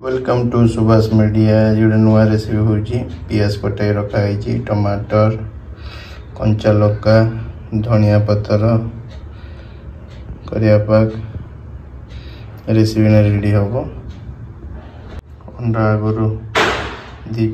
welcome to Subhash media जोड़े नुआ recipe होची पियाज पटाई रखाई टमाटर कंचा लका धनिया पतर करिया पाक रेसिपी रेडी हम अंडा आगुरी